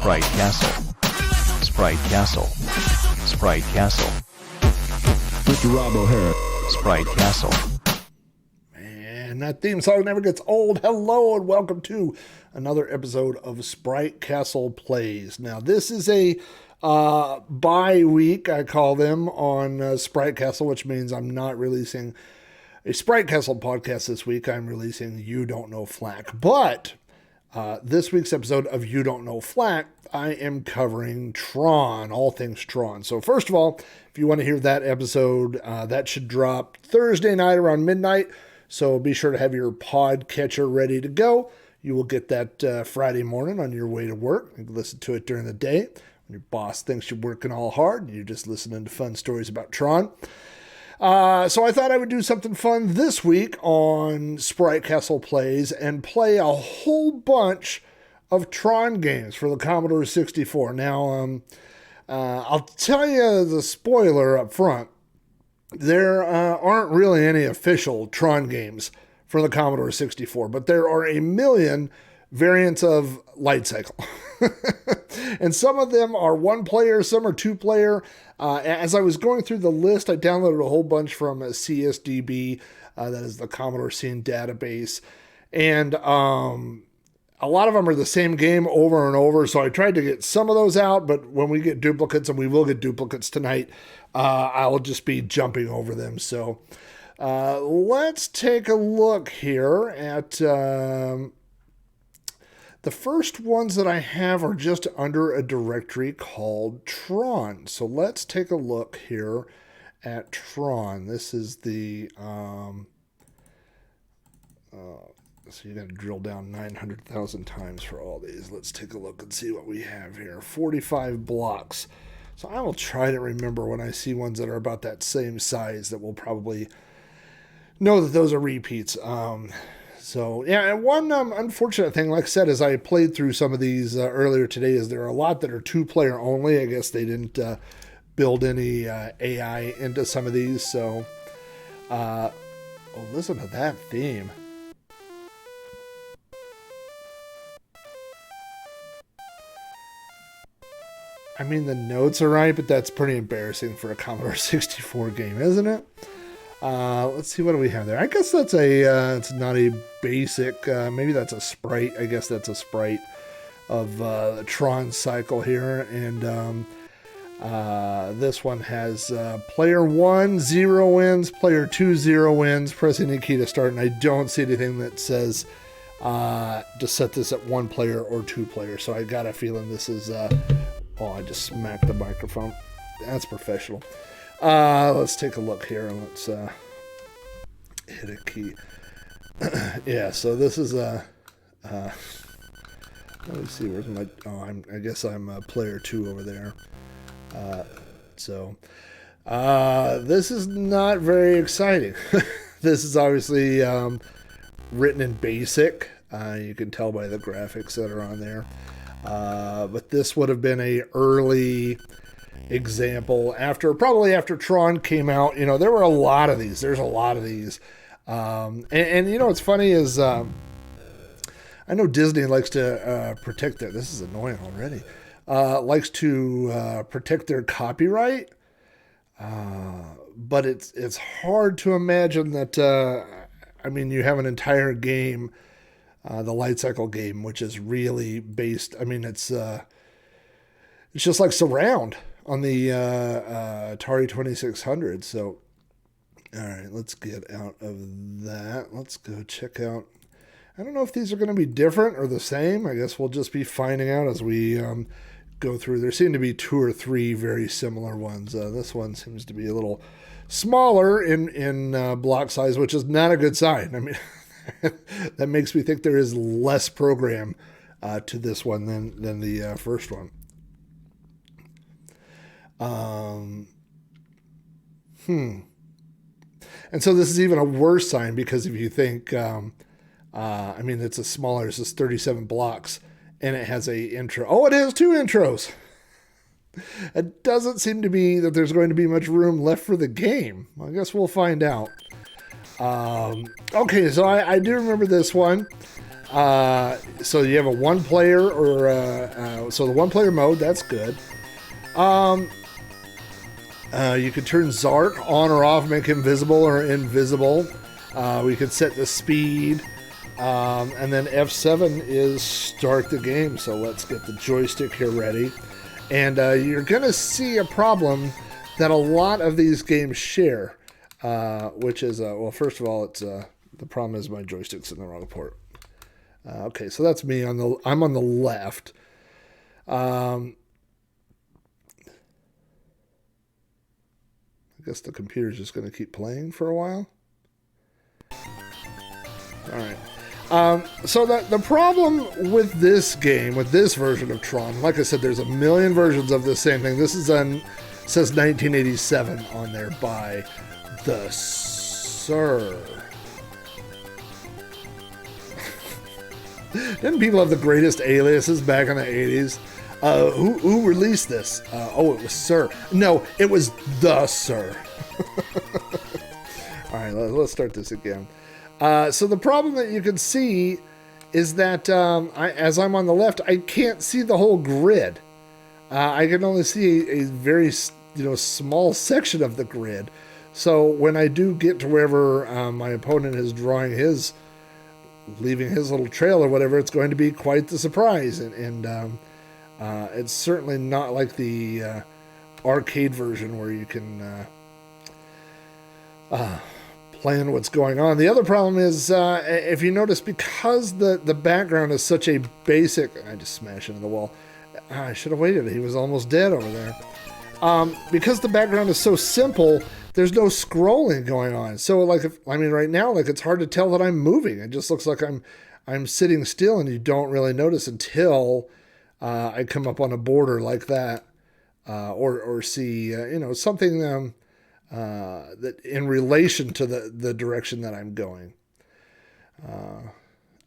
Sprite Castle. Sprite Castle. Sprite Castle. Mr. Rob O'Hara. Sprite Castle. And that theme song never gets old. Hello and welcome to another episode of Sprite Castle Plays. Now this is a bi-week, I call them, on Sprite Castle, which means I'm not releasing a Sprite Castle podcast this week. I'm releasing You Don't Know Flack. But this week's episode of You Don't Know Flack, I am covering Tron, all things Tron. So first of all, if you want to hear that episode, that should drop Thursday night around midnight. So be sure to have your pod catcher ready to go. You will get that Friday morning on your way to work. You can listen to it during the day when your boss thinks you're working all hard and you're just listening to fun stories about Tron. So I thought I would do something fun this week on Sprite Castle Plays and play a whole bunch of Tron games for the Commodore 64. Now, I'll tell you the spoiler up front. There aren't really any official Tron games for the Commodore 64, but there are a million variants of Light Cycle. And some of them are one player, some are two player. As I was going through the list, I downloaded a whole bunch from CSDB, that is the Commodore Scene database. And a lot of them are the same game over and over, so I tried to get some of those out, but when we get duplicates, and we will get duplicates tonight, I'll just be jumping over them. So let's take a look here at... The first ones that I have are just under a directory called Tron. So let's take a look here at Tron. This is the, so you got to drill down 900,000 times for all these. Let's take a look and see what we have here. 45 blocks. So I will try to remember when I see ones that are about that same size that we'll probably know that those are repeats. So, yeah, and one unfortunate thing, like I said, as I played through some of these earlier today, is there are a lot that are two-player only. I guess they didn't build any AI into some of these. So, listen to that theme. I mean, the notes are right, but that's pretty embarrassing for a Commodore 64 game, isn't it? Let's see, what do we have there? I guess that's it's not a basic, maybe that's a sprite. I guess that's a sprite of the Tron cycle here. And this one has player 1, 0 wins, player 2, 0 wins, press any key to start. And I don't see anything that says to set this at one player or two player. So I got a feeling this is, I just smacked the microphone. That's professional. Let's take a look here and let's hit a key. Yeah, so this is let me see, where's my, I guess I'm player 2 over there. This is not very exciting. This is obviously written in BASIC. You can tell by the graphics that are on there. But this would have been a early example probably after Tron came out. You know, there were a lot of these. There's a lot of these. And you know what's funny is I know Disney likes to protect their, this is annoying already, likes to protect their copyright. But it's hard to imagine that, I mean, you have an entire game, the Light Cycle game, which is really based, I mean, it's just like Surround on the Atari 2600. So, all right, let's get out of that. Let's go check out. I don't know if these are going to be different or the same. I guess we'll just be finding out as we go through. There seem to be 2 or 3 very similar ones. This one seems to be a little smaller in block size, which is not a good sign. I mean, that makes me think there is less program to this one than the first one. And so this is even a worse sign because if you think, I mean, it's a smaller, this is 37 blocks and it has a intro. Oh, it has 2 intros. It doesn't seem to be that there's going to be much room left for the game. Well, I guess we'll find out. Okay, so I do remember this one. So you have a one player or so the one player mode, that's good. You could turn Zark on or off, make him visible or invisible. We could set the speed. And then F7 is start the game. So let's get the joystick here ready. And you're going to see a problem that a lot of these games share, which is, well, first of all, it's the problem is my joystick's in the wrong port. Okay, so that's me I'm on the left. I guess the computer's just going to keep playing for a while. All right. So the problem with this game, with this version of Tron, like I said, there's a million versions of the same thing. This is says 1987 on there by the Sir. Didn't people have the greatest aliases back in the 80s? Who released this? It was Sir. No, it was the Sir. All right, let's start this again. So the problem that you can see is that as I'm on the left, I can't see the whole grid. I can only see a very small section of the grid. So when I do get to wherever my opponent is leaving his little trail or whatever, it's going to be quite the surprise. And it's certainly not like the arcade version where you can plan what's going on. The other problem is, if you notice, because the background is such a basic... I just smashed into the wall. I should have waited. He was almost dead over there. Because the background is so simple, there's no scrolling going on. So, right now, it's hard to tell that I'm moving. It just looks like I'm sitting still, and you don't really notice until I come up on a border like that, or see something that in relation to the direction that I'm going.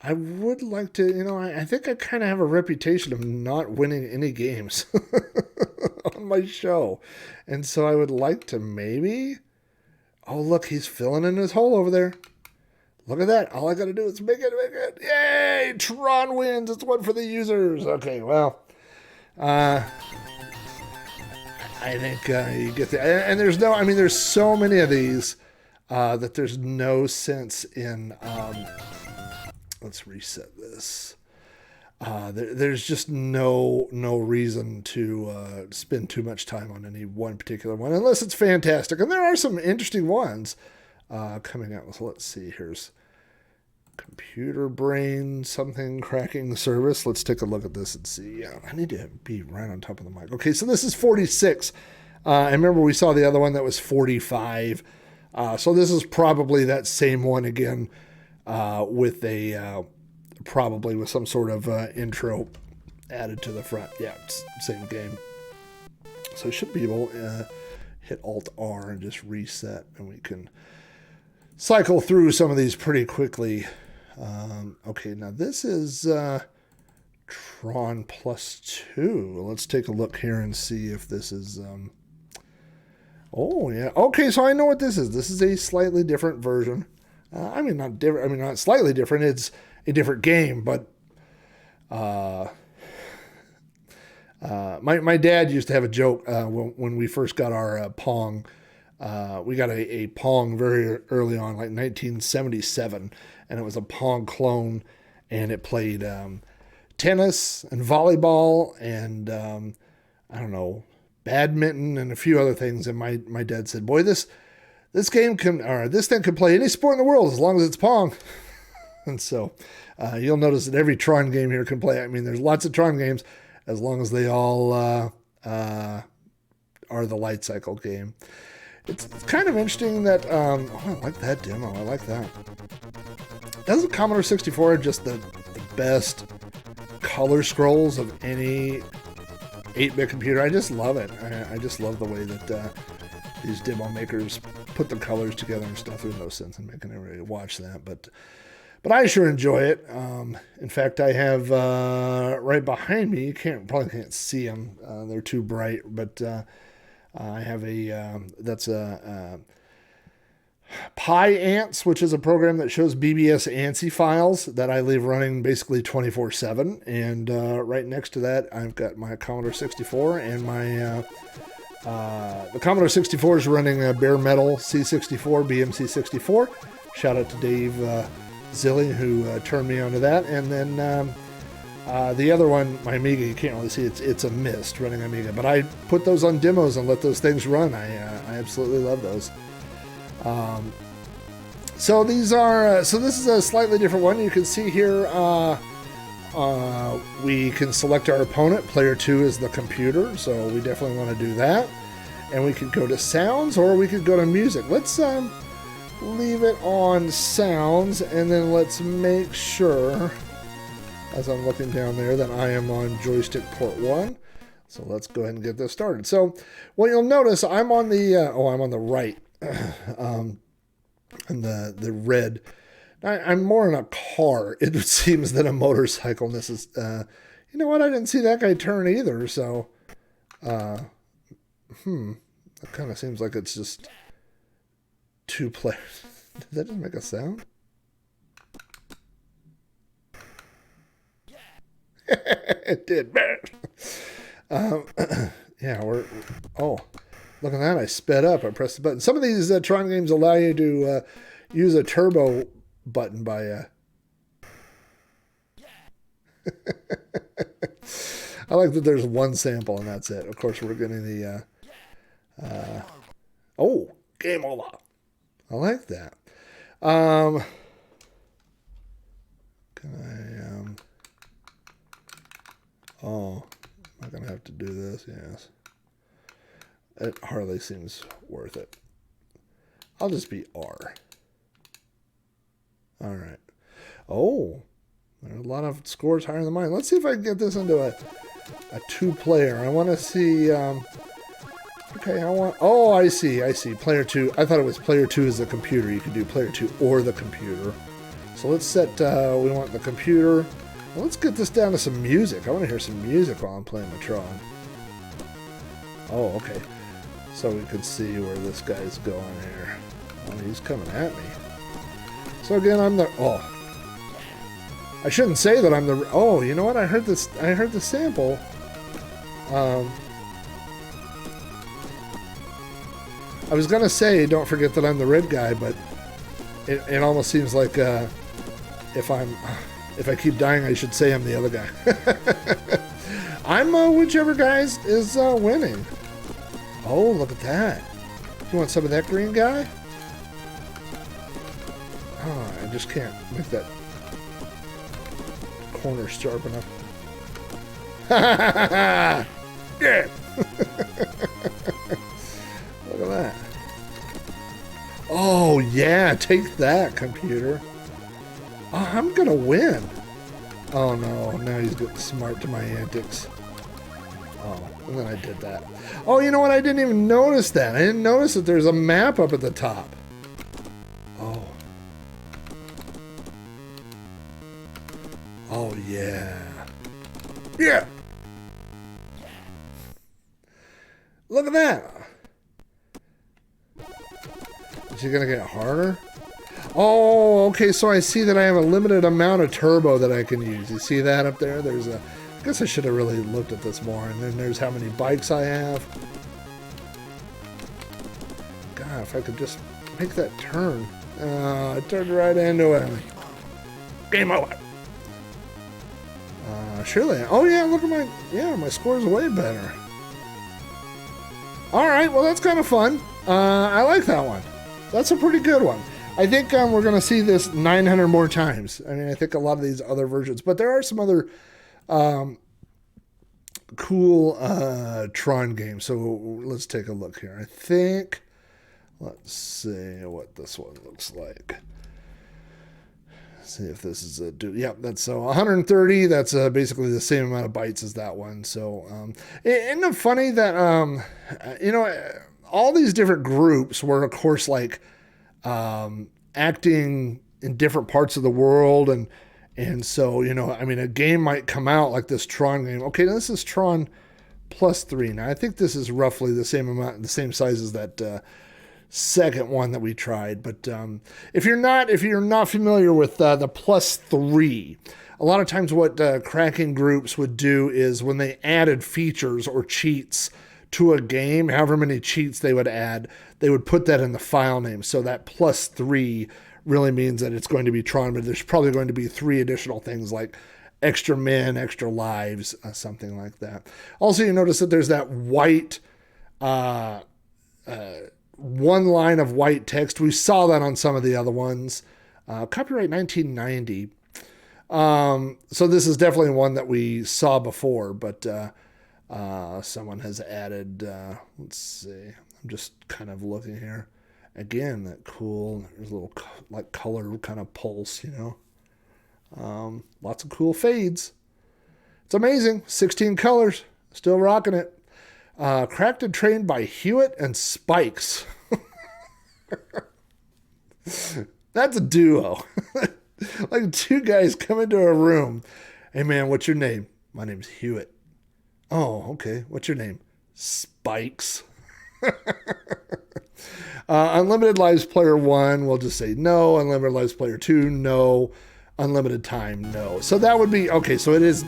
I would like to, I think I kind of have a reputation of not winning any games on my show. And so I would like to maybe... Oh, look, he's filling in his hole over there. Look at that. All I got to do is make it. Yay! Tron wins. It's one for the users. Okay, well... I think you get the... And there's so many of these that there's no sense in... let's reset this. There's just no reason to spend too much time on any one particular one, unless it's fantastic. And there are some interesting ones coming out. So let's see. Here's Computer Brain something cracking the service. Let's take a look at this and see. I need to be right on top of the mic. Okay, so this is 46. I remember we saw the other one that was 45. So this is probably that same one again, with probably with some sort of intro added to the front. Yeah, it's same game. So I should be able to hit Alt-R and just reset, and we can cycle through some of these pretty quickly. Okay, now this is Tron plus 2. Let's take a look here and see if this is... Oh, yeah. Okay, so I know what this is. This is a slightly different version. Not different. Not slightly different. It's a different game, but my dad used to have a joke when we first got our Pong. We got a Pong very early on, like 1977, and it was a Pong clone, and it played tennis and volleyball and badminton and a few other things. And my dad said, "Boy, this thing can play any sport in the world as long as it's Pong." And so you'll notice that every Tron game here can play. There's lots of Tron games as long as they all are the light cycle game. It's kind of interesting that, I like that demo. I like that. Doesn't Commodore 64 have just the best color scrolls of any 8-bit computer? I just love it. I just love the way that these demo makers put the colors together and stuff. There's no sense in making everybody watch that, but I sure enjoy it. In fact, I have right behind me, you probably can't see them. They're too bright, but I have that's a PyAnts, which is a program that shows BBS ANSI files that I leave running basically 24/7. And right next to that, I've got my Commodore 64, and the Commodore 64 is running a bare metal C64, BMC64. Shout out to Dave Zilli, who turned me onto that. And then the other one, my Amiga, you can't really see, it's a Mist running Amiga. But I put those on demos and let those things run. I absolutely love those. So these are, so this is a slightly different one. You can see here, we can select our opponent. Player 2 is the computer, so we definitely want to do that. And we could go to sounds, or we could go to music. Let's leave it on sounds, and then let's make sure, as I'm looking down there, that I am on joystick port 1. So let's go ahead and get this started. So what you'll notice, I'm on the, I'm on the right. And the red. I'm more in a car, it seems, than a motorcycle. And this is, you know what? I didn't see that guy turn either. So, that kind of seems like it's just two players. Did that just make a sound? It did. Yeah, oh. Look at that, I sped up, I pressed the button. Some of these Tron games allow you to use a turbo button by... I like that there's one sample and that's it. Of course, we're getting the... oh, game over. I like that. Can I... oh, I'm going to have to do this, yes. It hardly seems worth it. I'll just be R. All right. Oh, there's a lot of scores higher than mine. Let's see if I can get this into a two-player. I want to see... okay, oh, I see. Player 2. I thought it was player 2 is the computer. You can do player 2 or the computer. So let's set... we want the computer. Well, let's get this down to some music. I want to hear some music while I'm playing my Tron. Oh, okay. So we could see where this guy's going here. Oh, he's coming at me. So again, I'm the... oh. I shouldn't say that I'm the... oh, you know what? I heard this... I heard the sample. I was going to say, don't forget that I'm the red guy, but it almost seems like if I keep dying, I should say I'm the other guy. I'm whichever guy is winning. Oh, look at that. You want some of that green guy? Oh, I just can't make that corner sharp enough. Yeah! Look at that. Oh, yeah, take that, computer. Oh, I'm gonna win. Oh, no, now he's getting smart to my antics. Oh, and then I did that. Oh, you know what? I didn't even notice that. I didn't notice that there's a map up at the top. Oh. Oh, yeah. Yeah! Look at that. Is he going to get harder? Oh, okay, so I see that I have a limited amount of turbo that I can use. You see that up there? There's a... I guess I should have really looked at this more. And then there's how many bikes I have. God, if I could just make that turn. I turned right into it. Game over. Surely. Oh, yeah, look at my... yeah, my score's way better. All right, well, that's kind of fun. I like that one. That's a pretty good one. I think we're going to see this 900 more times. I mean, I think a lot of these other versions. But there are some other... cool Tron game. So let's take a look here. I think, let's see what this one looks like. See if this is a yep, that's so 130. That's basically the same amount of bytes as that one. So isn't it funny that you know, all these different groups were of course like acting in different parts of the world, and so, you know, I mean, a game might come out like this Tron game. Okay, now this is Tron +3. Now, I think this is roughly the same amount, the same size as that second one that we tried. But if you're not familiar with the +3, a lot of times what cracking groups would do is when they added features or cheats to a game, however many cheats they would add, they would put that in the file name. So that +3 really means that it's going to be Tron, but there's probably going to be 3 additional things like extra men, extra lives, something like that. Also, you notice that there's that white, one line of white text. We saw that on some of the other ones. Copyright 1990. So this is definitely one that we saw before, but someone has added, let's see, I'm just kind of looking here. Again, that cool, there's a little like color kind of pulse, lots of cool fades. It's amazing. 16 colors, still rocking it. Cracked and trained by Hewitt and Spikes. That's a duo. Like 2 guys come into a room. Hey man, what's your name? My name's Hewitt. Oh, okay. What's your name? Spikes. Unlimited lives player 1, we'll just say no. Unlimited lives player 2, no. Unlimited time, no. So that would be, okay, so it is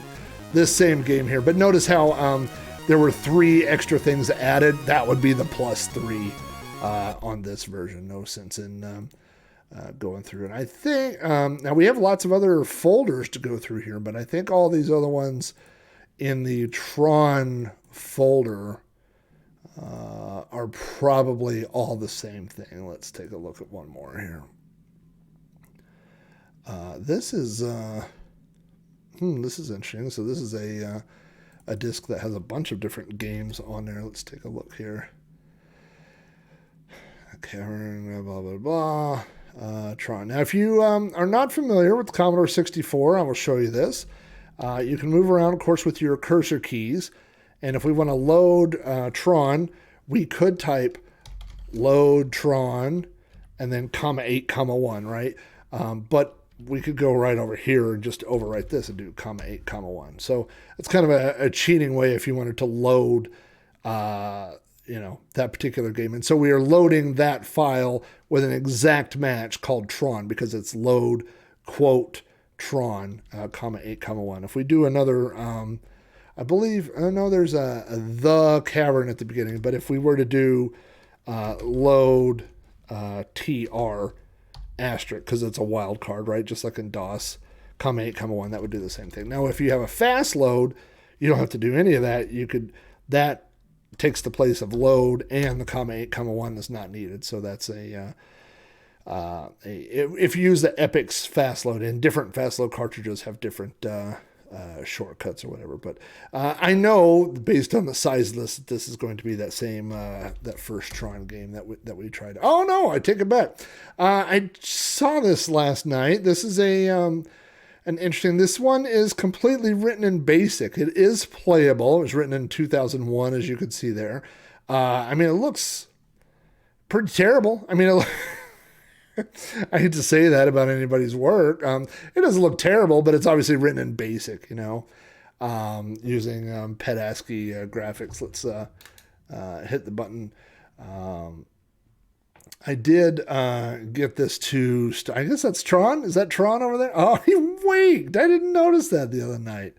this same game here. But notice how there were 3 extra things added. That would be the +3 on this version. No sense in going through it. I think, now we have lots of other folders to go through here, but I think all these other ones in the Tron folder are probably all the same thing. Let's take a look at one more here. This is interesting. So this is a disc that has a bunch of different games on there. Let's take a look here. Cavern, blah, blah, blah. Tron. Now, if you are not familiar with the Commodore 64, I will show you this. You can move around, of course, with your cursor keys. And if we want to load Tron, we could type load Tron and then (8), (1), right? But we could go right over here and just overwrite this and do (8), (1). So it's kind of a cheating way if you wanted to load, that particular game. And so we are loading that file with an exact match called Tron because it's load quote Tron, (8), (1). If we do another, I believe, no, there's a the cavern at the beginning, but if we were to do load TR asterisk, because it's a wild card, right? Just like in DOS, (8), (1), that would do the same thing. Now, if you have a fast load, you don't have to do any of that. That takes the place of load, and the (8), (1) is not needed. So that's if you use the Epix fast load, and different fast load cartridges have different shortcuts or whatever. But I know based on the size list, this is going to be that same that first Tron game that we tried. Oh no, I take it back. I saw this last night. This is an interesting. This one is completely written in BASIC. It is playable. It was written in 2001, as you can see there. I mean, it looks pretty terrible. I mean, I hate to say that about anybody's work. It doesn't look terrible, but it's obviously written in BASIC, using PET ASCII graphics. Let's hit the button. I did get this to... I guess that's Tron. Is that Tron over there? Oh, he winked. I didn't notice that the other night.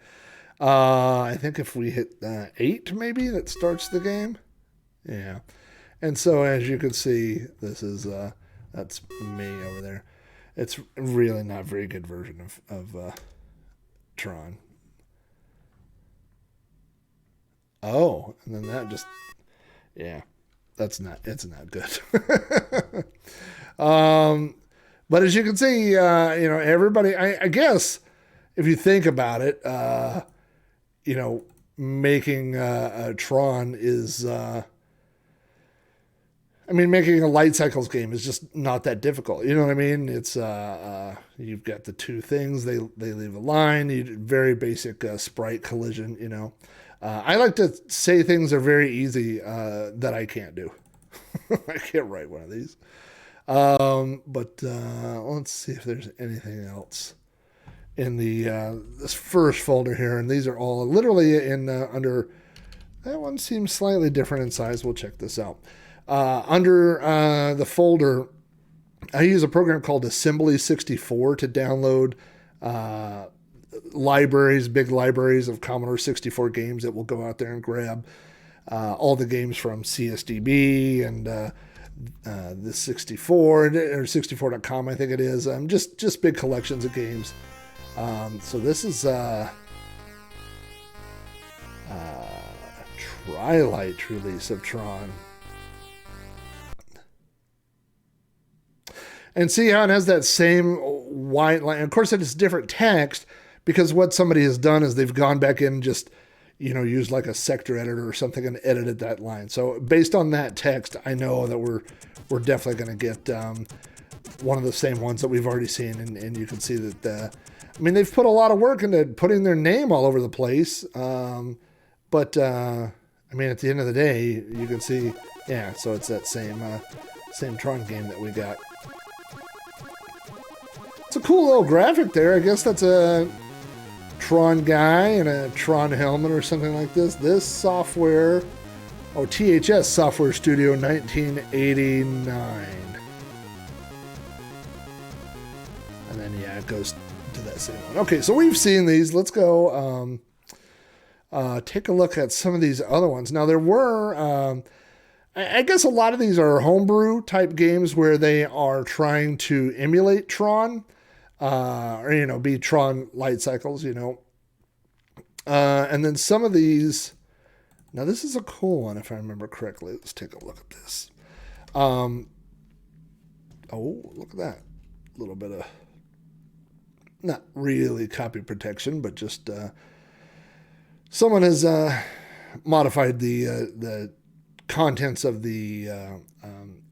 I think if we hit 8, maybe, that starts the game. Yeah. And so, as you can see, this is... that's me over there. It's really not a very good version of Tron. Oh, and then that just... Yeah. It's not good. But as you can see, everybody, I guess if you think about it, making a Tron is, making a Light Cycles game is just not that difficult. You know what I mean? It's, you've got the 2 things, they leave a line, very basic sprite collision, I like to say things are very easy that I can't do. I can't write one of these. But let's see if there's anything else in this first folder here. And these are all literally in under... That one seems slightly different in size. We'll check this out. Under the folder, I use a program called Assembly 64 to download big libraries of Commodore 64 games that will go out there and grab all the games from CSDB and the 64 or 64.com, I think it is. Just big collections of games. So this is Twilight release of Tron. And see how it has that same white line. Of course, it's different text because what somebody has done is they've gone back in and just, used like a sector editor or something and edited that line. So based on that text, I know that we're definitely going to get one of the same ones that we've already seen. And you can see that, they've put a lot of work into putting their name all over the place. But at the end of the day, you can see, yeah, so it's that same Tron game that we got. It's a cool little graphic there. I guess that's a Tron guy in a Tron helmet or something like this. This software, THS Software Studio 1989. And then, yeah, it goes to that same one. Okay, so we've seen these. Let's go take a look at some of these other ones. Now, there were... I guess a lot of these are homebrew type games where they are trying to emulate Tron, or, be Tron light cycles, and then some of these, now this is a cool one, if I remember correctly. Let's take a look at this. Look at that. A little bit of, not really copy protection, but just, someone has, modified the contents of the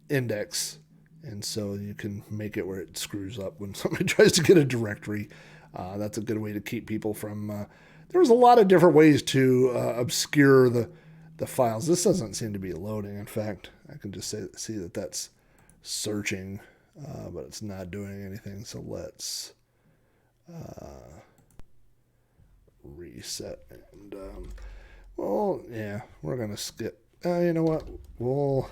index, and so you can make it where it screws up when somebody tries to get a directory. That's a good way to keep people from... there's a lot of different ways to obscure the files. This doesn't seem to be loading. In fact, I can just see that that's searching, but it's not doing anything. So let's reset. And we're going to skip. You know what? We'll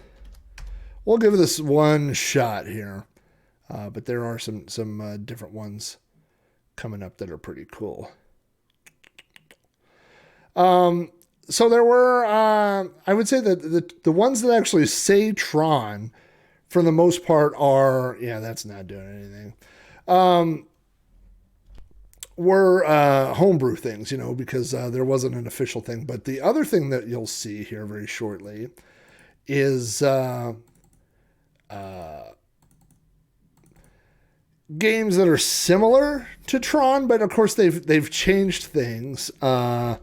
give this one shot here, but there are some different ones coming up that are pretty cool. So there were, I would say that the ones that actually say Tron, for the most part, are, yeah, that's not doing anything. Were homebrew things, because there wasn't an official thing. But the other thing that you'll see here very shortly is games that are similar to Tron, but of course they've changed things to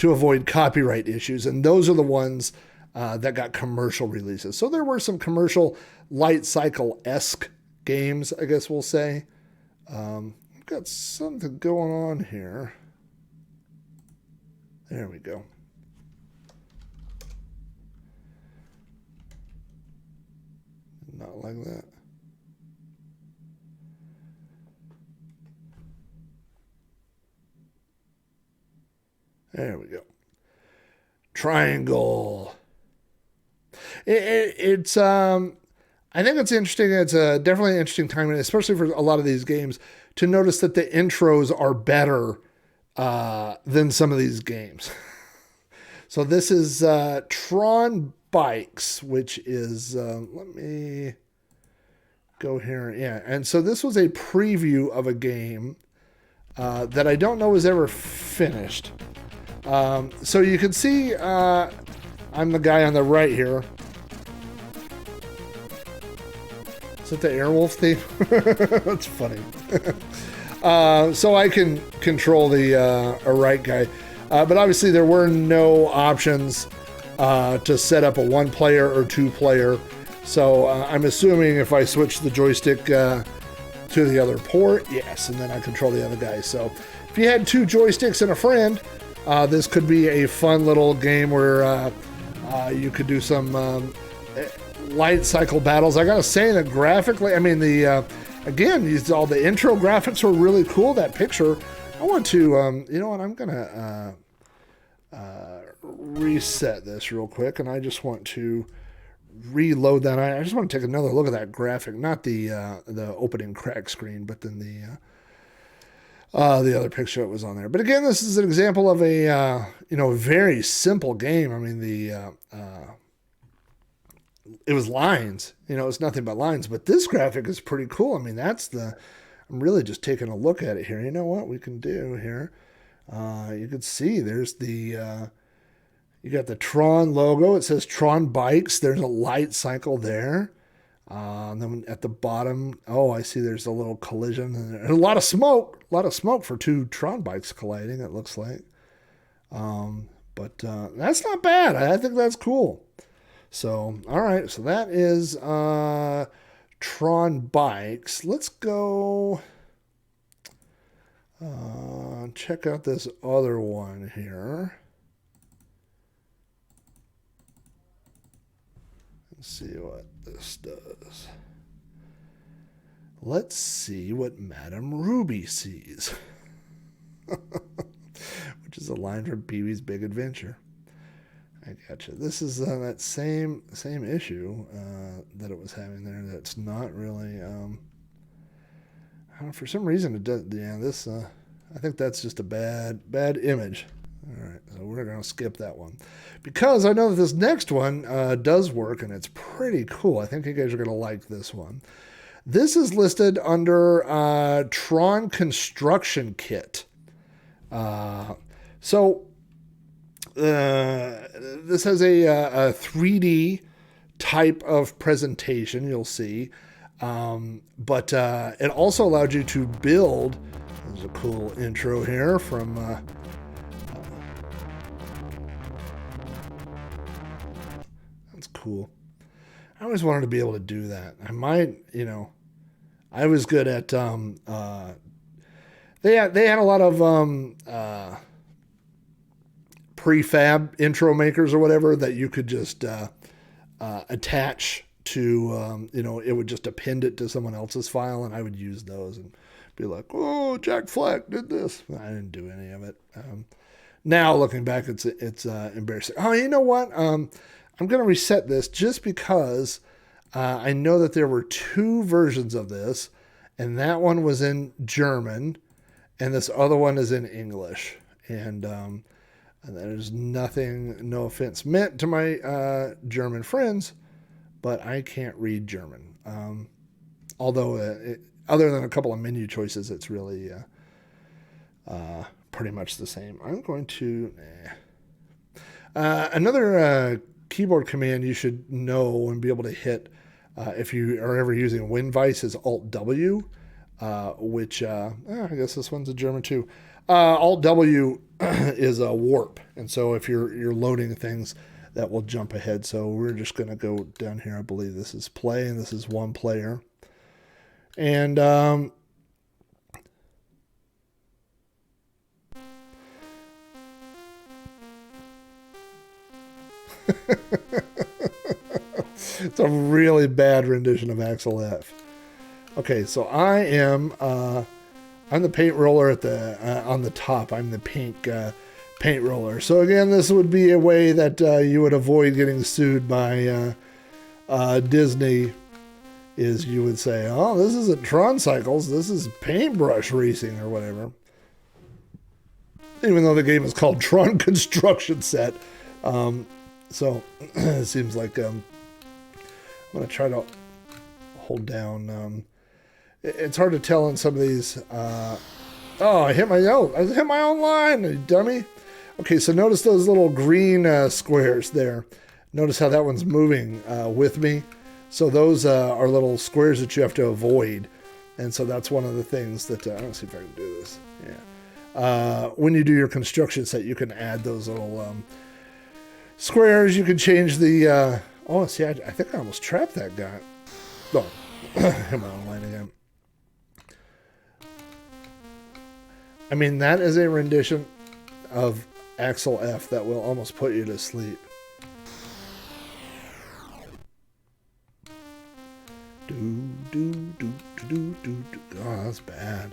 avoid copyright issues, and those are the ones that got commercial releases. So there were some commercial light cycle-esque games, I guess we'll say. Got something going on here. There we go. Not like that. There we go. Triangle. It's I think it's interesting. It's definitely an interesting time, especially for a lot of these games, to notice that the intros are better than some of these games. So this is Tron Bikes, which is, let me go here. Yeah, and so this was a preview of a game that I don't know was ever finished. So you can see I'm the guy on the right here. Is that the Airwolf theme? That's funny. So I can control the right guy. But obviously there were no options to set up a one-player or two-player. So I'm assuming if I switch the joystick to the other port, yes, and then I control the other guy. So if you had two joysticks and a friend, this could be a fun little game where you could do some light cycle battles. I gotta say that graphically, again, all the intro graphics were really cool. That picture, I want to, you know what, I'm gonna reset this real quick, and I just want to reload that. I just want to take another look at that graphic, not the opening crack screen, but then the other picture that was on there. But again, this is an example of a very simple game. I mean, it was lines. It's nothing but lines. But this graphic is pretty cool. I mean, I'm really just taking a look at it here. You know what we can do here? You can see there's you got the Tron logo. It says Tron Bikes. There's a light cycle there. And then at the bottom, I see there's a little collision and a lot of smoke. A lot of smoke for two Tron bikes colliding, it looks like. But that's not bad. I think that's cool. So, all right. So that is Tron Bikes. Let's go check out this other one here. Let's see what this does. Let's see what Madame Ruby sees. Which is a line from Pee-wee's Big Adventure. I gotcha. This is that same issue that it was having there. That's not really. For some reason it does. Yeah, this. I think that's just a bad image. All right, so we're going to skip that one because I know that this next one does work and it's pretty cool. I think you guys are going to like this one. This is listed under Tron Construction Kit. So this has a 3D type of presentation, you'll see. But it also allowed you to build. There's a cool intro here from... that's cool. I always wanted to be able to do that. I might, I was good at... They had a lot of prefab intro makers or whatever that you could just attach to, it would just append it to someone else's file, and I would use those and be like, oh, Jack Fleck did this. I didn't do any of it. Now looking back, it's embarrassing. Oh, you know what? I'm going to reset this just because I know that there were two versions of this, and that one was in German, and this other one is in English. And there's nothing, no offense meant to my German friends, but I can't read German. Although, other than a couple of menu choices, it's really pretty much the same. I'm going to... another keyboard command you should know and be able to hit if you are ever using WinVice is Alt-W, which I guess this one's a German too. Alt-W is a warp, and so if you're loading things, that will jump ahead. So we're just going to go down here. I believe this is play, and this is one player. And it's a really bad rendition of Axel F. Okay, so I'm the paint roller at the on the top. I'm the pink paint roller. So again, this would be a way that you would avoid getting sued by Disney. Is you would say, oh, this isn't Tron Cycles, this is paintbrush racing or whatever. Even though the game is called Tron Construction Set. So it seems like I'm going to try to hold down. It's hard to tell in some of these. I hit my own line, you dummy. Okay, so notice those little green squares there. Notice how that one's moving with me. So those are little squares that you have to avoid. And so that's one of the things that, let's see if I can do this. Yeah. When you do your construction set, you can add those little squares. You can change the, I think I almost trapped that guy. Oh, hit my own line again. I mean, that is a rendition of Axel F that will almost put you to sleep. Oh, that's bad.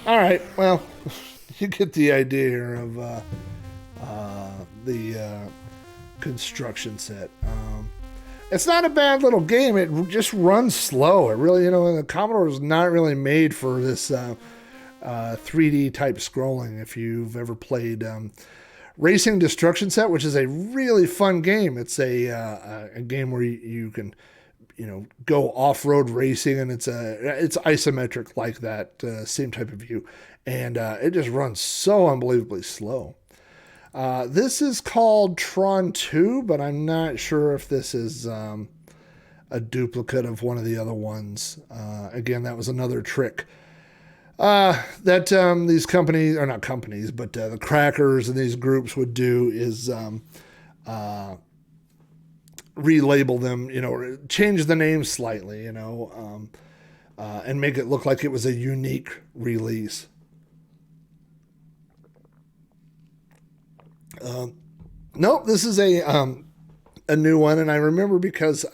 All right, well, you get the idea here of the construction set. It's not a bad little game. It just runs slow. It really, the Commodore is not really made for this 3D type scrolling. If you've ever played Racing Destruction Set, which is a really fun game. It's a game where you can, go off-road racing, and it's isometric like that, same type of view, and it just runs so unbelievably slow. This is called Tron 2, but I'm not sure if this is a duplicate of one of the other ones. Again, that was another trick that these companies, or not companies, but the crackers and these groups would do is relabel them, change the name slightly, and make it look like it was a unique release. Nope, this is a new one, and I remember because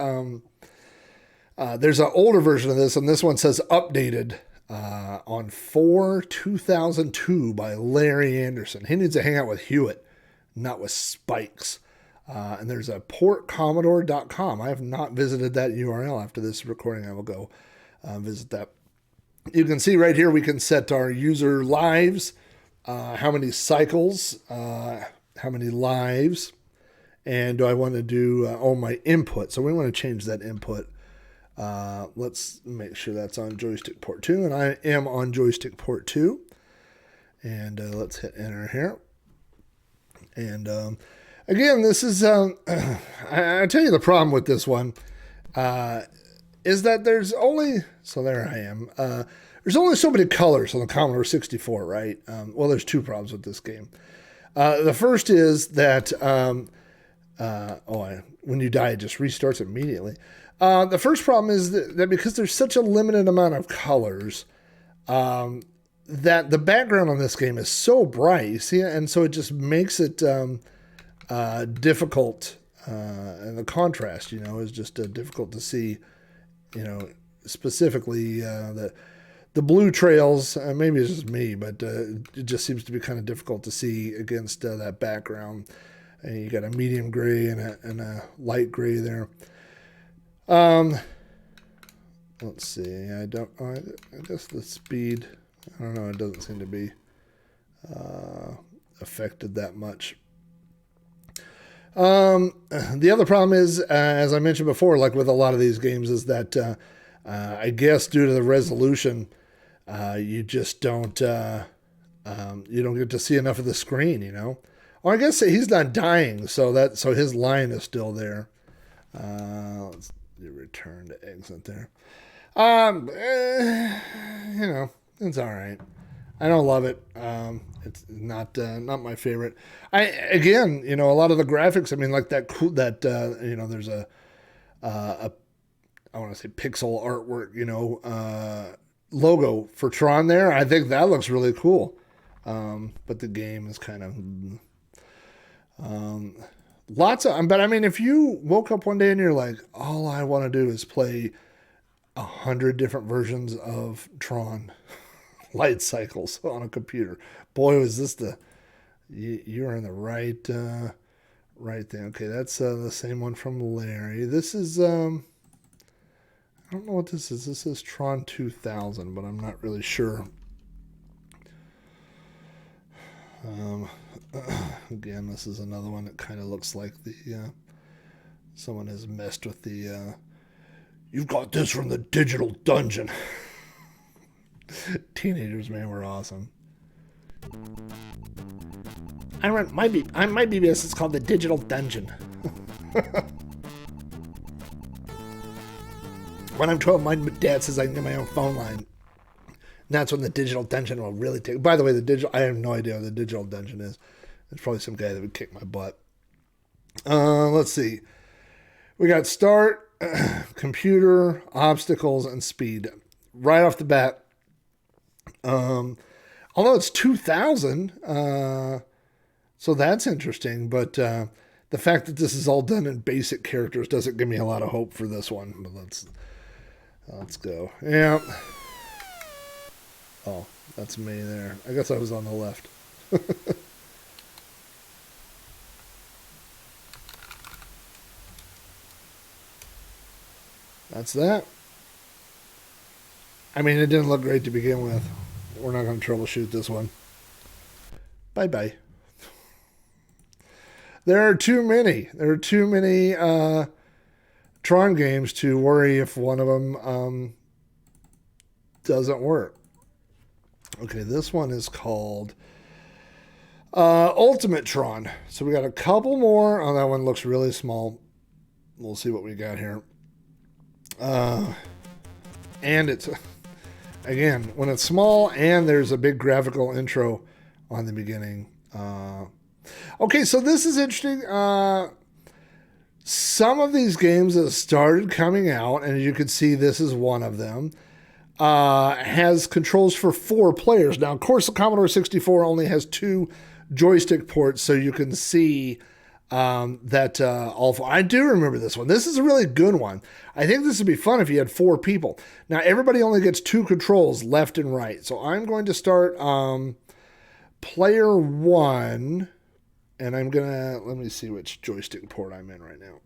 there's an older version of this, and this one says updated on 4/2002 by Larry Anderson. He needs to hang out with Hewitt, not with Spikes. And there's a portcommodore.com. I have not visited that URL. After this recording, I will go visit that. You can see right here we can set our user lives, how many cycles, how many lives, and do I want to do my input. So we want to change that input. Let's make sure that's on joystick port 2, and I am on joystick port 2. And let's hit enter here. And again, this is, I tell you the problem with this one is that there's only, so there I am, there's only so many colors on the Commodore 64, right? Well, there's two problems with this game. The first is that, when you die, it just restarts immediately. The first problem is that because there's such a limited amount of colors, that the background on this game is so bright, you see, and so it just makes it difficult, and the contrast, is just difficult to see, specifically the blue trails. Maybe it's just me, but it just seems to be kind of difficult to see against that background. And you got a medium gray and a light gray there. Let's see. I guess the speed, I don't know. It doesn't seem to be affected that much. The other problem is, as I mentioned before, like with a lot of these games, is that I guess due to the resolution, you just don't you don't get to see enough of the screen, Or I guess he's not dying, so his line is still there. Let's do return to exit there. It's all right. I don't love it. It's not my favorite. A lot of the graphics, I mean, like there's a I want to say pixel artwork, logo for Tron there. I think that looks really cool. But the game is kind of but I mean, if you woke up one day and you're like, all I want to do is play 100 different versions of Tron light cycles on a computer, boy, was this you're in the right thing. Okay, that's the same one from Larry. This is I don't know what this is. This is Tron 2000, but I'm not really sure. Again, this is another one that kind of looks like someone has messed with the you've got this from the Digital Dungeon. Teenagers, man, were awesome. My BBS is called the Digital Dungeon. When I'm 12, my dad says I can get my own phone line. And that's when the Digital Dungeon will really take. By the way, I have no idea what the Digital Dungeon is. It's probably some guy that would kick my butt. Let's see. We got start, computer, obstacles, and speed. Right off the bat. Although it's 2000, so that's interesting. But the fact that this is all done in basic characters doesn't give me a lot of hope for this one. But let's go. Yeah. Oh, that's me there. I guess I was on the left. that's that. I mean, it didn't look great to begin with. We're not going to troubleshoot this one. Bye-bye. There are too many. There are too many Tron games to worry if one of them doesn't work. Okay, this one is called Ultimate Tron. So we got a couple more. Oh, that one looks really small. We'll see what we got here. And it's, again, when it's small and there's a big graphical intro on the beginning. Okay, so this is interesting. Some of these games that started coming out, and as you can see, this is one of them, has controls for 4 players. Now, of course, the Commodore 64 only has 2 joystick ports, so you can see that all 4. I do remember this one. This is a really good one. I think this would be fun if you had 4 people. Now, everybody only gets 2 controls, left and right. So I'm going to start player 1, and I'm going to, let me see which joystick port I'm in right now.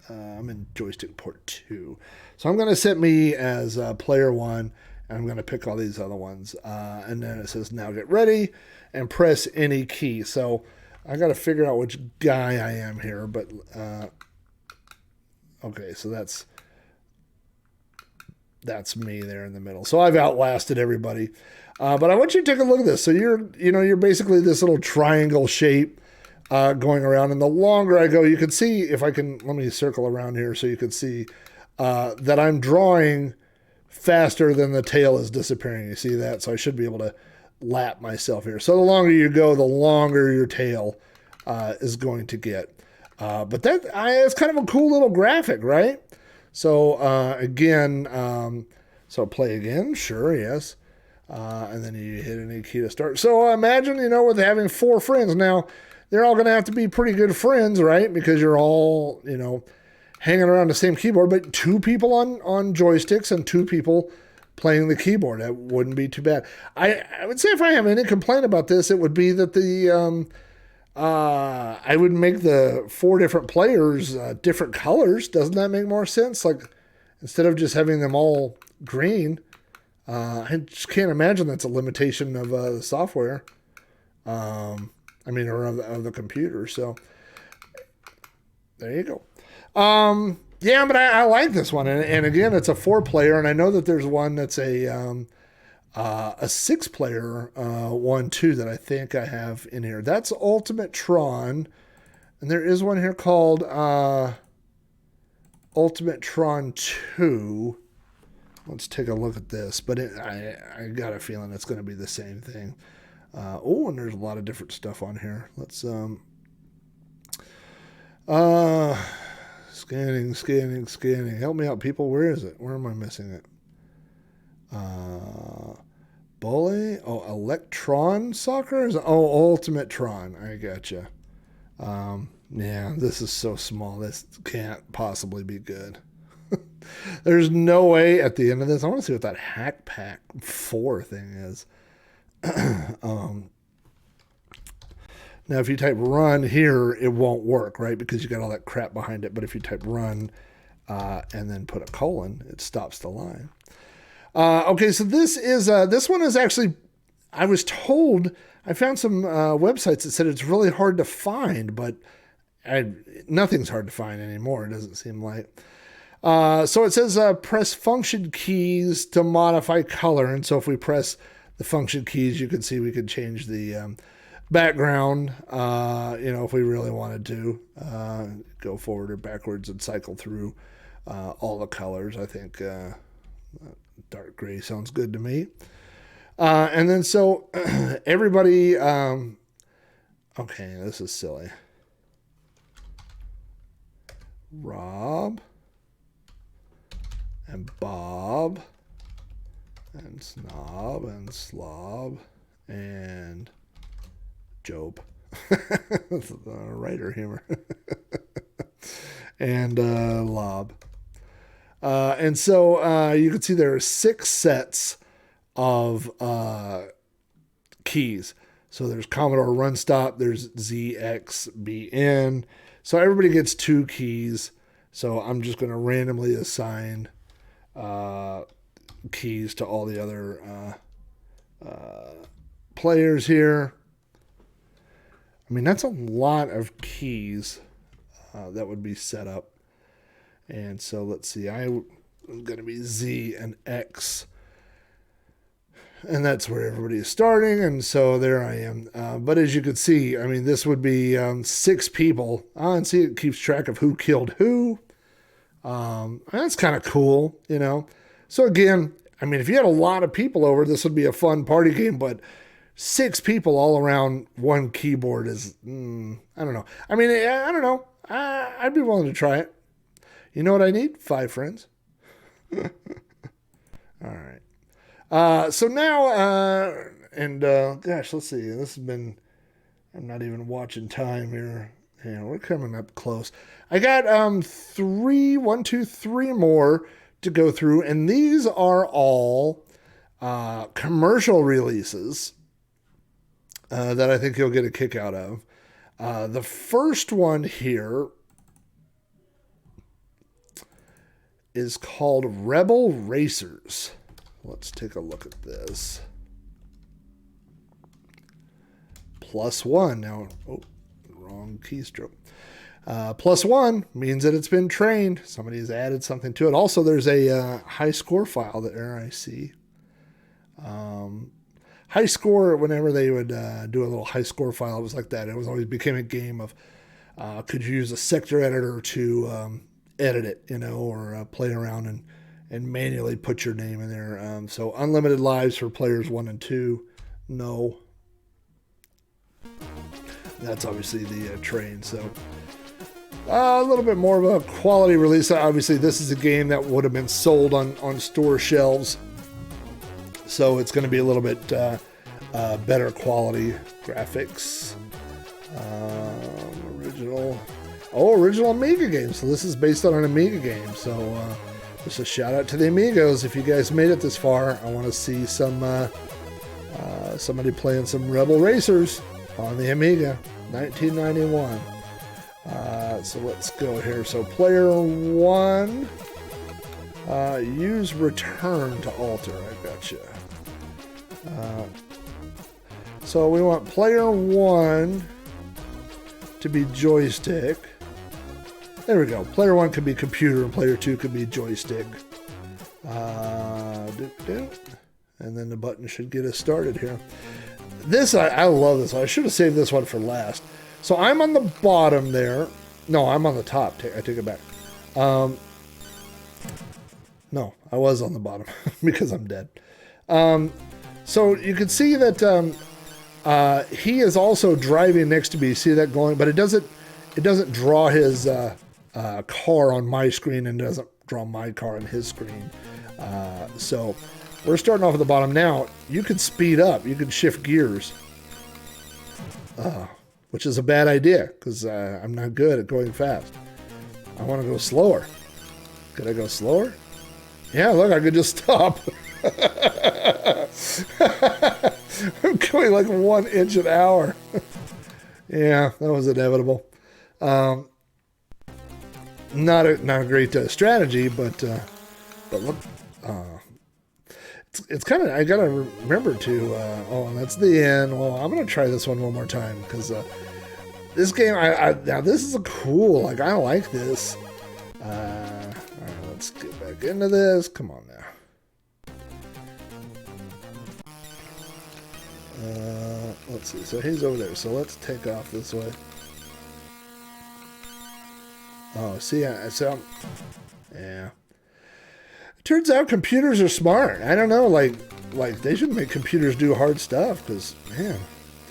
I'm in joystick port 2. So I'm going to set me as player 1, and I'm going to pick all these other ones. And then it says, now get ready, and press any key. So I got to figure out which guy I am here, but okay, so that's me there in the middle. So I've outlasted everybody. But I want you to take a look at this. So you're basically this little triangle shape going around, and the longer I go, you can see, if I can, let me circle around here so you can see that I'm drawing faster than the tail is disappearing. You see that? So I should be able to lap myself here. So the longer you go, the longer your tail is going to get. But it's kind of a cool little graphic, right? So again, so play again. Sure, yes. And then you hit any key to start. So imagine, with having 4 friends. Now, they're all going to have to be pretty good friends, right? Because you're all, hanging around the same keyboard. But 2 people on joysticks and 2 people playing the keyboard. That wouldn't be too bad. I would say if I have any complaint about this, it would be that I would make the 4 different players different colors. Doesn't that make more sense? Like, instead of just having them all green, I just can't imagine that's a limitation of the software. Or of the computer. So there you go. Yeah, but I like this one, and again, it's a 4-player, and I know that there's one that's a 6-player one too that I think I have in here. That's Ultimate Tron, and there is one here called Ultimate Tron 2. Let's take a look at this, but I got a feeling it's going to be the same thing. And there's a lot of different stuff on here. Let's scanning. Help me out, people. Where is it? Where am I missing it? Bully? Oh, Electron Soccer? Ultimate Tron. I gotcha. Yeah, this is so small. This can't possibly be good. There's no way at the end of this. I want to see what that Hack Pack 4 thing is. Now, if you type run here, it won't work, right? Because you got all that crap behind it. But if you type run and then put a colon, it stops the line. Okay, so this one is actually, I was told, I found some websites that said it's really hard to find, but nothing's hard to find anymore, it doesn't seem like. So it says press function keys to modify color. And so if we press the function keys, you can see we could change the background, if we really wanted to go forward or backwards and cycle through all the colors. I think dark gray sounds good to me. And then so everybody, okay, this is silly. Rob and Bob and Snob and Slob and Job. That's writer humor. And Lob. And so you can see there are 6 sets of keys. So there's Commodore Run Stop, there's ZXBN. So everybody gets 2 keys. So I'm just going to randomly assign keys to all the other players here. I mean, that's a lot of keys that would be set up. And so let's see, I'm going to be Z and X. And that's where everybody is starting. And so there I am. But as you can see, I mean, this would be 6 people. And see, it keeps track of who killed who. That's kind of cool, you know. So again, I mean, if you had a lot of people over, this would be a fun party game. But 6 people all around one keyboard is, I don't know. I mean, I don't know. I'd be willing to try it. You know what I need? 5 friends. All right. So now, gosh, let's see. This has been, I'm not even watching time here. Yeah, we're coming up close. I got 3 more to go through, and these are all commercial releases that I think you'll get a kick out of. The first one here is called Rebel Racers. Let's take a look at this. +1. Now, wrong keystroke. +1 means that it's been trained. Somebody has added something to it. Also, there's a high score file there I see. High score, whenever they would do a little high score file, it was like that. It was always became a game of could you use a sector editor to edit it, you know, or play around and manually put your name in there. So unlimited lives for players 1 and 2. No. That's obviously the train. So a little bit more of a quality release. Obviously, this is a game that would have been sold on store shelves. So it's going to be a little bit better quality graphics. Original Amiga game. So this is based on an Amiga game. So just a shout out to the Amigos. If you guys made it this far, I want to see some somebody playing some Rebel Racers on the Amiga, 1991. So let's go here. So player 1, use return to alter. I gotcha. So we want player 1 to be joystick. There we go. Player 1 could be computer and player 2 could be joystick. And then the button should get us started here. This, I love this one. I should have saved this one for last. So I'm on the bottom there. No, I'm on the top. I take it back. No, I was on the bottom because I'm dead. So you can see that he is also driving next to me. See that going? But it doesn't draw his car on my screen and doesn't draw my car on his screen. So we're starting off at the bottom now. You could speed up. You could shift gears, which is a bad idea because I'm not good at going fast. I want to go slower. Could I go slower? Yeah, look, I could just stop. I'm going like 1 inch an hour. Yeah, that was inevitable. Not a great strategy, but look, it's kind of, I gotta remember to. Oh, that's the end. Well, I'm gonna try this one more time because this game, now this is a cool. Like I like this. All right, let's get back into this. Come on now. Let's see. So he's over there. So let's take off this way. Oh, see, yeah. It turns out computers are smart. I don't know, like they should make computers do hard stuff because, man,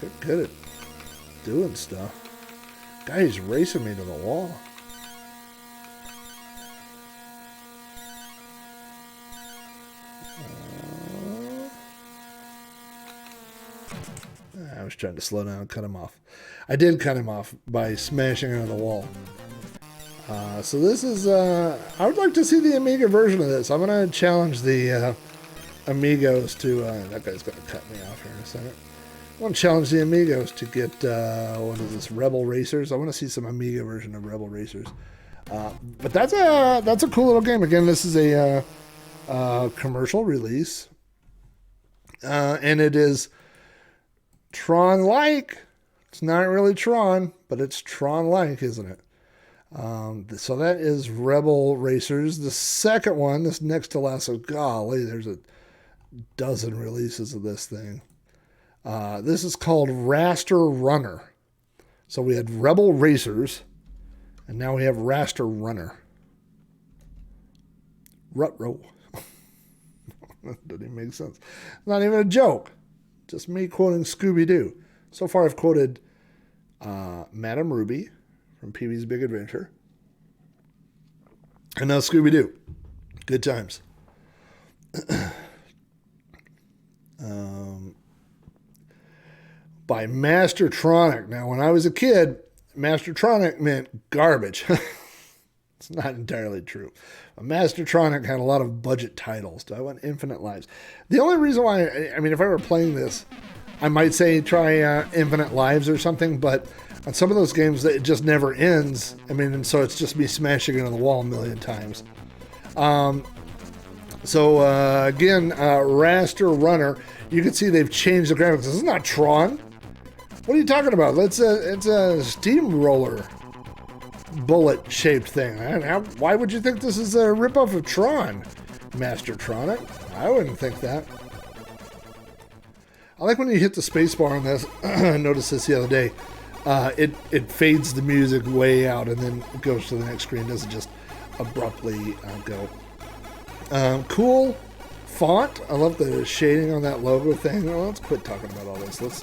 they're good at doing stuff. Guy's racing me to the wall. I was trying to slow down and cut him off. I did cut him off by smashing into the wall. So this is, I would like to see the Amiga version of this. I'm going to challenge the Amigos to, that guy's going to cut me off here in a second. I want to challenge the Amigos to get, what is this, Rebel Racers? I want to see some Amiga version of Rebel Racers. But that's a cool little game. Again, this is a commercial release, and it is Tron-like. It's not really Tron, but it's Tron-like, isn't it? So that is Rebel Racers. The second one, this next to last, so golly, there's a dozen releases of this thing. This is called Raster Runner. So we had Rebel Racers, and now we have Raster Runner. Rut-row. That doesn't even make sense. Not even a joke. Just me quoting Scooby-Doo. So far I've quoted Madame Ruby from Pee-wee's Big Adventure. And now Scooby-Doo. Good times. By Mastertronic. Now, when I was a kid, Mastertronic meant garbage. It's not entirely true. But Mastertronic had a lot of budget titles. Do I want Infinite Lives? The only reason why, I mean, if I were playing this, I might say try Infinite Lives or something, but on some of those games, it just never ends. I mean, and so it's just me smashing into the wall a million times. Again, Raster Runner, you can see they've changed the graphics. This is not Tron. What are you talking about? It's a steamroller bullet-shaped thing. Why would you think this is a ripoff of Tron, Mastertronic? I wouldn't think that. I like when you hit the spacebar on this. I noticed this the other day. It fades the music way out and then it goes to the next screen. It doesn't just abruptly go. Cool font. I love the shading on that logo thing. Well, let's quit talking about all this. Let's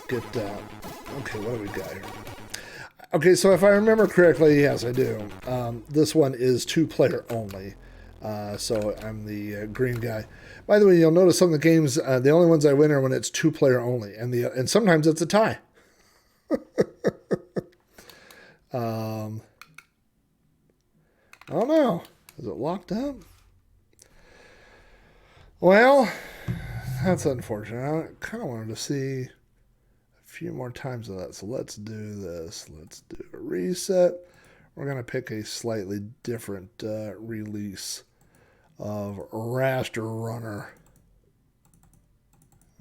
get... okay, what do we got here? Okay, so if I remember correctly, yes, I do. This one is 2-player only. So I'm the green guy. By the way, you'll notice some of the games, the only ones I win are when it's 2-player only. And sometimes it's a tie. I don't know. Is it locked up? Well, that's unfortunate. I kind of wanted to see a few more times of that. So let's do this. Let's do a reset. We're going to pick a slightly different release of Raster Runner.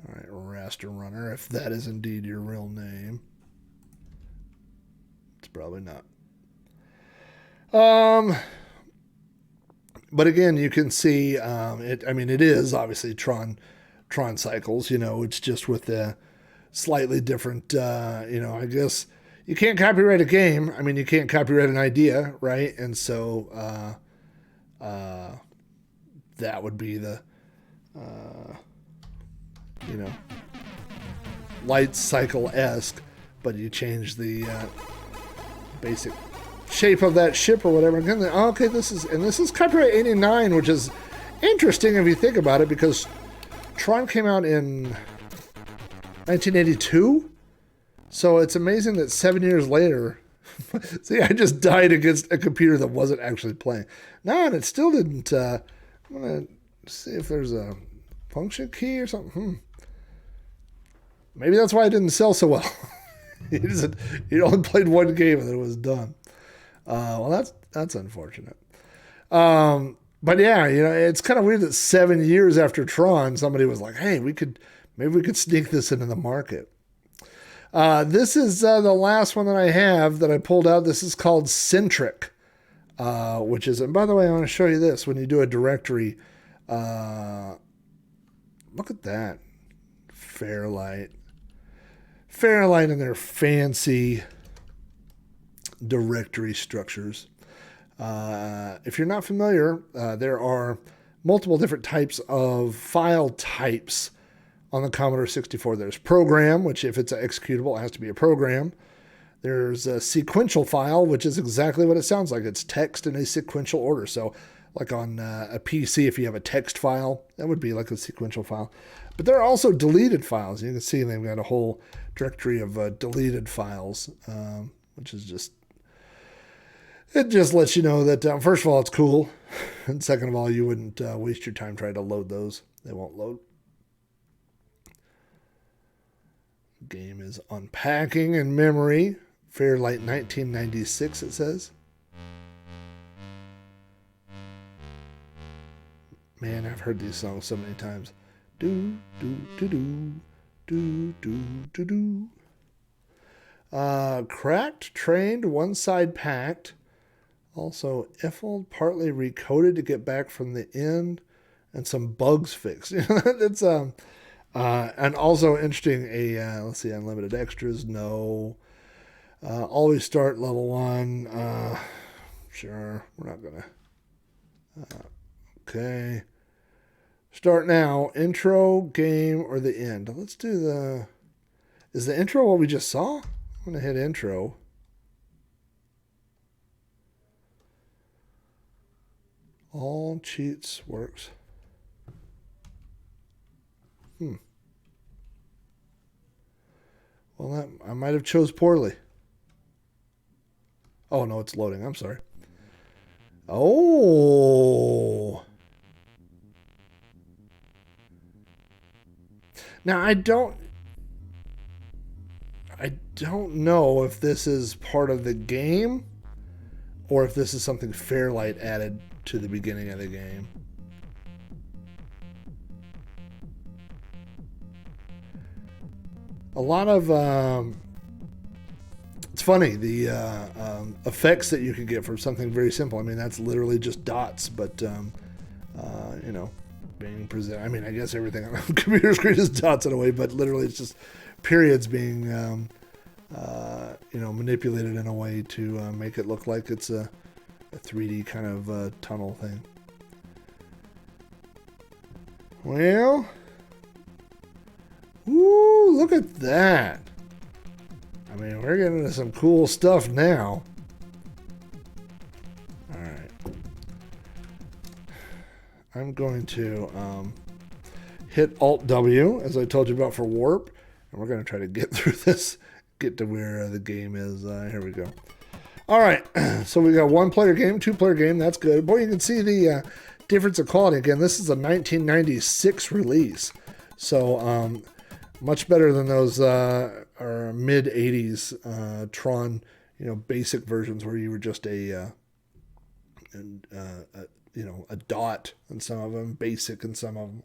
All right, Raster Runner, if that is indeed your real name. It's probably not. But again, you can see it. I mean, it is obviously Tron Cycles. You know, it's just with the slightly different. You know, I guess you can't copyright a game. I mean, you can't copyright an idea, right? And so that would be the you know, light cycle-esque, but you change the basic shape of that ship or whatever. Okay, this is copyright 89, which is interesting if you think about it, because Tron came out in 1982. So it's amazing that 7 years later, see, I just died against a computer that wasn't actually playing. No, and it still didn't. I'm going to see if there's a function key or something. Maybe that's why it didn't sell so well. He only played one game and then it was done. Well, that's unfortunate. But yeah, you know, it's kind of weird that 7 years after Tron, somebody was like, "Hey, maybe we could sneak this into the market." This is the last one that I have that I pulled out. This is called Centric, which is, and by the way, I want to show you this. When you do a directory, look at that, Fairlight and their fancy directory structures. If you're not familiar, there are multiple different types of file types on the Commodore 64. There's program, which if it's executable, it has to be a program. There's a sequential file, which is exactly what it sounds like. It's text in a sequential order. So like on a PC, if you have a text file, that would be like a sequential file. But there are also deleted files. You can see they've got a whole directory of deleted files, which is just, it just lets you know that, first of all, it's cool. And second of all, you wouldn't waste your time trying to load those. They won't load. Game is unpacking in memory. Fairlight 1996, it says. Man, I've heard these songs so many times. Do, do, do, do, do, do, do, do. Cracked, trained, one side packed. Also, Iffled, partly recoded to get back from the end, and some bugs fixed. It's and also interesting. Let's see, unlimited extras. No. Always start level 1. Sure, we're not gonna. Okay. Start now. Intro, game, or the end. Let's do the. Is the intro what we just saw? I'm gonna hit intro. All cheats works. Well, I might have chose poorly. Oh, no, it's loading. I'm sorry. Oh. Now, I don't know if this is part of the game or if this is something Fairlight added to the beginning of the game. A lot of it's funny, the effects that you can get from something very simple. I mean, that's literally just dots, but being presented. I mean, I guess everything on a computer screen is dots in a way, but literally it's just periods being manipulated in a way to make it look like it's a 3D kind of tunnel thing. Well, ooh, look at that. I mean, we're getting into some cool stuff now. All right. I'm going to hit Alt-W, as I told you about for warp, and we're going to try to get through this, get to where the game is. Here we go. All right, so we got 1-player game, 2-player game. That's good. Boy, you can see the difference of quality. Again, this is a 1996 release, so much better than those mid 80s Tron, basic versions where you were just a dot in some of them, basic in some of them.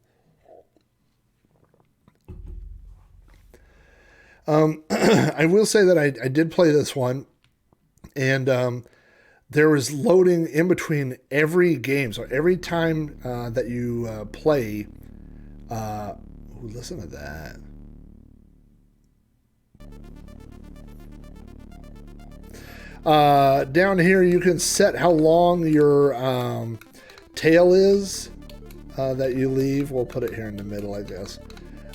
I will say that I did play this one, and there was loading in between every game. So every time that you play, listen to that. Down here, you can set how long your tail is that you leave. We'll put it here in the middle, I guess,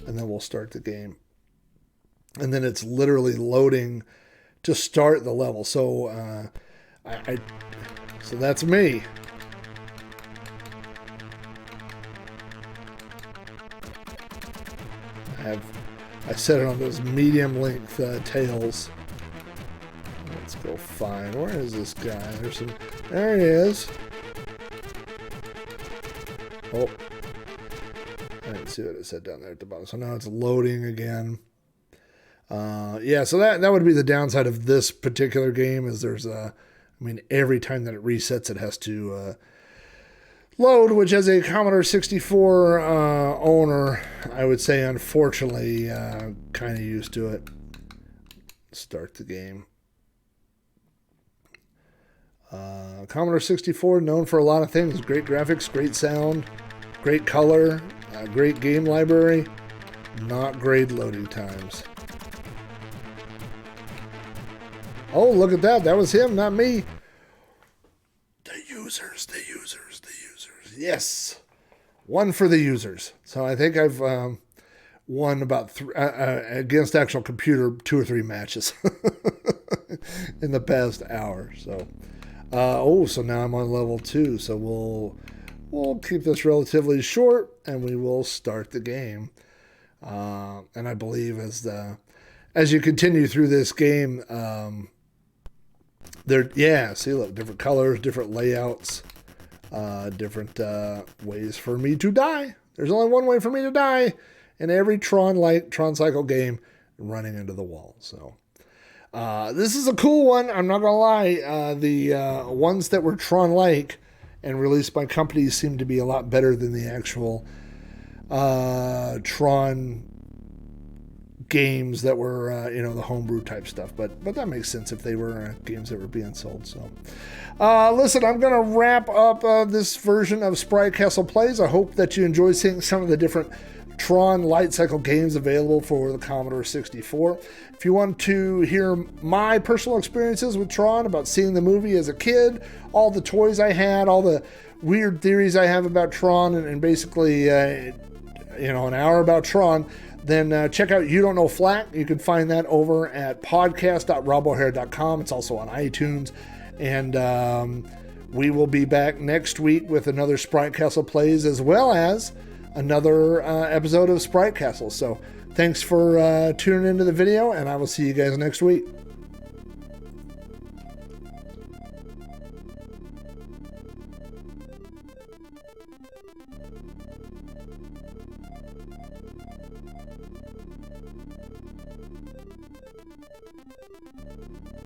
and then we'll start the game. And then it's literally loading to start the level. So so that's me. I set it on those medium length tails. Let's go find. Where is this guy? There he is. Oh, I didn't see what it said down there at the bottom. So now it's loading again. So that would be the downside of this particular game. Is there's every time that it resets, it has to load. Which, as a Commodore 64 owner, I would say, unfortunately, kind of used to it. Start the game. Commodore 64, known for a lot of things. Great graphics, great sound, great color, great game library, not great loading times. Oh, look at that. That was him, not me. The users. Yes. One for the users. So I think I've won about against actual computer 2 or 3 matches in the past hour. So. So now I'm on level 2, so we'll keep this relatively short, and we will start the game. And I believe as you continue through this game, see, look, different colors, different layouts, different ways for me to die. There's only one way for me to die in every Tron Cycle game, running into the wall. So. This is a cool one. I'm not gonna lie. The ones that were Tron-like and released by companies seem to be a lot better than the actual Tron games that were, the homebrew type stuff. But that makes sense if they were games that were being sold. So, listen, I'm going to wrap up this version of Sprite Castle Plays. I hope that you enjoy seeing some of the different Tron light cycle games available for the Commodore 64. If you want to hear my personal experiences with Tron, about seeing the movie as a kid, all the toys I had, all the weird theories I have about Tron, and basically, an hour about Tron, then check out You Don't Know Flack. You can find that over at podcast.robohair.com. It's also on iTunes. And we will be back next week with another Sprite Castle Plays, as well as another episode of Sprite Castle. So thanks for tuning into the video, and I will see you guys next week.